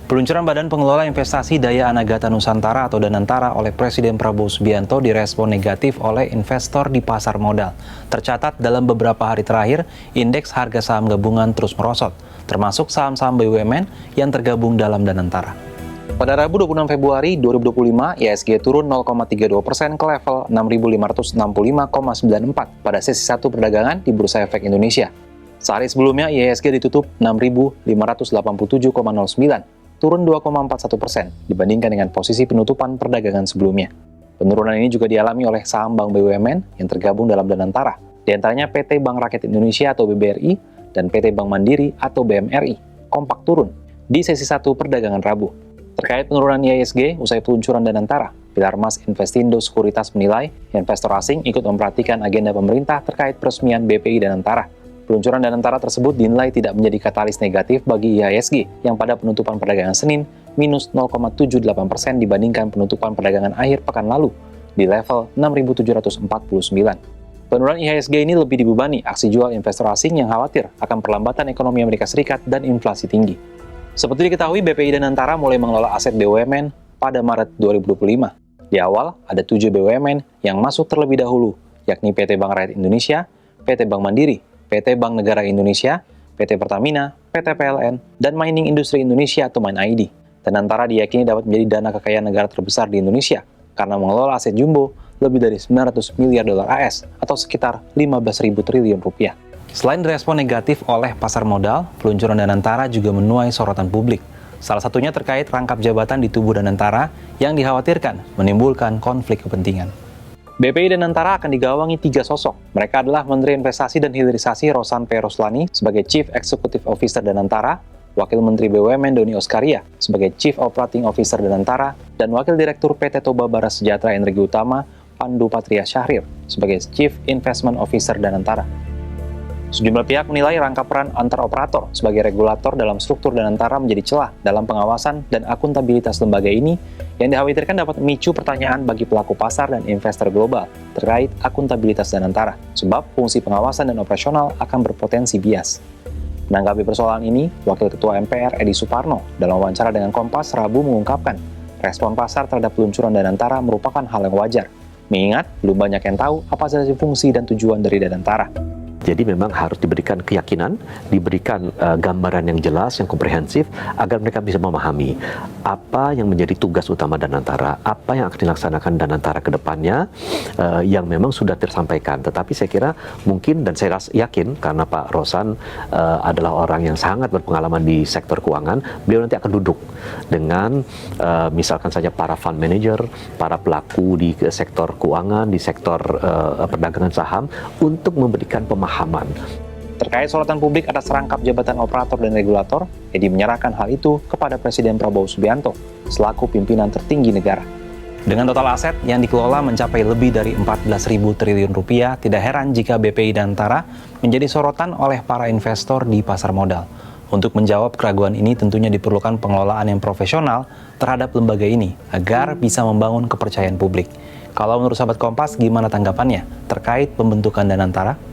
Peluncuran Badan Pengelola Investasi Daya Anagata Nusantara atau Danantara oleh Presiden Prabowo Subianto direspon negatif oleh investor di pasar modal. Tercatat dalam beberapa hari terakhir, indeks harga saham gabungan terus merosot, termasuk saham-saham BUMN yang tergabung dalam Danantara. Pada Rabu 26 Februari 2025, IHSG turun 0,32% ke level 6.565,94 pada sesi 1 perdagangan di Bursa Efek Indonesia. Sehari sebelumnya, IHSG ditutup 6.587,09, turun 2,41% dibandingkan dengan posisi penutupan perdagangan sebelumnya. Penurunan ini juga dialami oleh saham bank BUMN yang tergabung dalam Danantara, di antaranya PT Bank Rakyat Indonesia atau BBRI dan PT Bank Mandiri atau BMRI, kompak turun di sesi 1 perdagangan Rabu. Terkait penurunan IHSG usai peluncuran Danantara, Pilar Mas Investindo Sekuritas menilai investor asing ikut memperhatikan agenda pemerintah terkait peresmian BPI Danantara. Peluncuran Danantara tersebut dinilai tidak menjadi katalis negatif bagi IHSG yang pada penutupan perdagangan Senin minus 0,78% dibandingkan penutupan perdagangan akhir pekan lalu di level 6.749. Penurunan IHSG ini lebih dibebani aksi jual investor asing yang khawatir akan perlambatan ekonomi Amerika Serikat dan inflasi tinggi. Seperti diketahui, BPI Danantara mulai mengelola aset BUMN pada Maret 2025. Di awal, ada 7 BUMN yang masuk terlebih dahulu, yakni PT Bank Rakyat Indonesia, PT Bank Mandiri, PT Bank Negara Indonesia, PT Pertamina, PT PLN, dan Mining Industri Indonesia atau MINID. Danantara diyakini dapat menjadi dana kekayaan negara terbesar di Indonesia karena mengelola aset jumbo lebih dari 900 miliar dolar AS atau sekitar 15.000 triliun rupiah. Selain direspon negatif oleh pasar modal, peluncuran Danantara juga menuai sorotan publik. Salah satunya terkait rangkap jabatan di tubuh Danantara yang dikhawatirkan menimbulkan konflik kepentingan. BPI Danantara akan digawangi 3 sosok. Mereka adalah Menteri Investasi dan Hilirisasi Rosan P. Roslani sebagai Chief Executive Officer Danantara, Wakil Menteri BUMN Doni Oskaria sebagai Chief Operating Officer Danantara, dan Wakil Direktur PT Toba Bara Sejahtera Energi Utama Pandu Patria Syahrir sebagai Chief Investment Officer Danantara. Sejumlah pihak menilai rangkap peran antar operator sebagai regulator dalam struktur Danantara menjadi celah dalam pengawasan dan akuntabilitas lembaga ini yang dikhawatirkan dapat memicu pertanyaan bagi pelaku pasar dan investor global terkait akuntabilitas Danantara, sebab fungsi pengawasan dan operasional akan berpotensi bias. Menanggapi persoalan ini, Wakil Ketua MPR Edi Suparno dalam wawancara dengan Kompas Rabu mengungkapkan, respon pasar terhadap peluncuran Danantara merupakan hal yang wajar, mengingat belum banyak yang tahu apa saja fungsi dan tujuan dari Danantara. Jadi memang harus diberikan keyakinan, diberikan gambaran yang jelas, yang komprehensif, agar mereka bisa memahami apa yang menjadi tugas utama Danantara, apa yang akan dilaksanakan Danantara ke depannya, yang memang sudah tersampaikan. Tetapi saya kira mungkin, dan saya yakin, karena Pak Rosan adalah orang yang sangat berpengalaman di sektor keuangan, beliau nanti akan duduk dengan misalkan saja para fund manager, para pelaku di sektor keuangan, di sektor perdagangan saham, untuk memberikan pemahaman. Terkait sorotan publik atas rangkap jabatan operator dan regulator, Edi menyerahkan hal itu kepada Presiden Prabowo Subianto selaku pimpinan tertinggi negara. Dengan total aset yang dikelola mencapai lebih dari 14.000 triliun rupiah, tidak heran jika BPI Danantara menjadi sorotan oleh para investor di pasar modal. Untuk menjawab keraguan ini tentunya diperlukan pengelolaan yang profesional terhadap lembaga ini agar bisa membangun kepercayaan publik. Kalau menurut sahabat Kompas, gimana tanggapannya terkait pembentukan Danantara?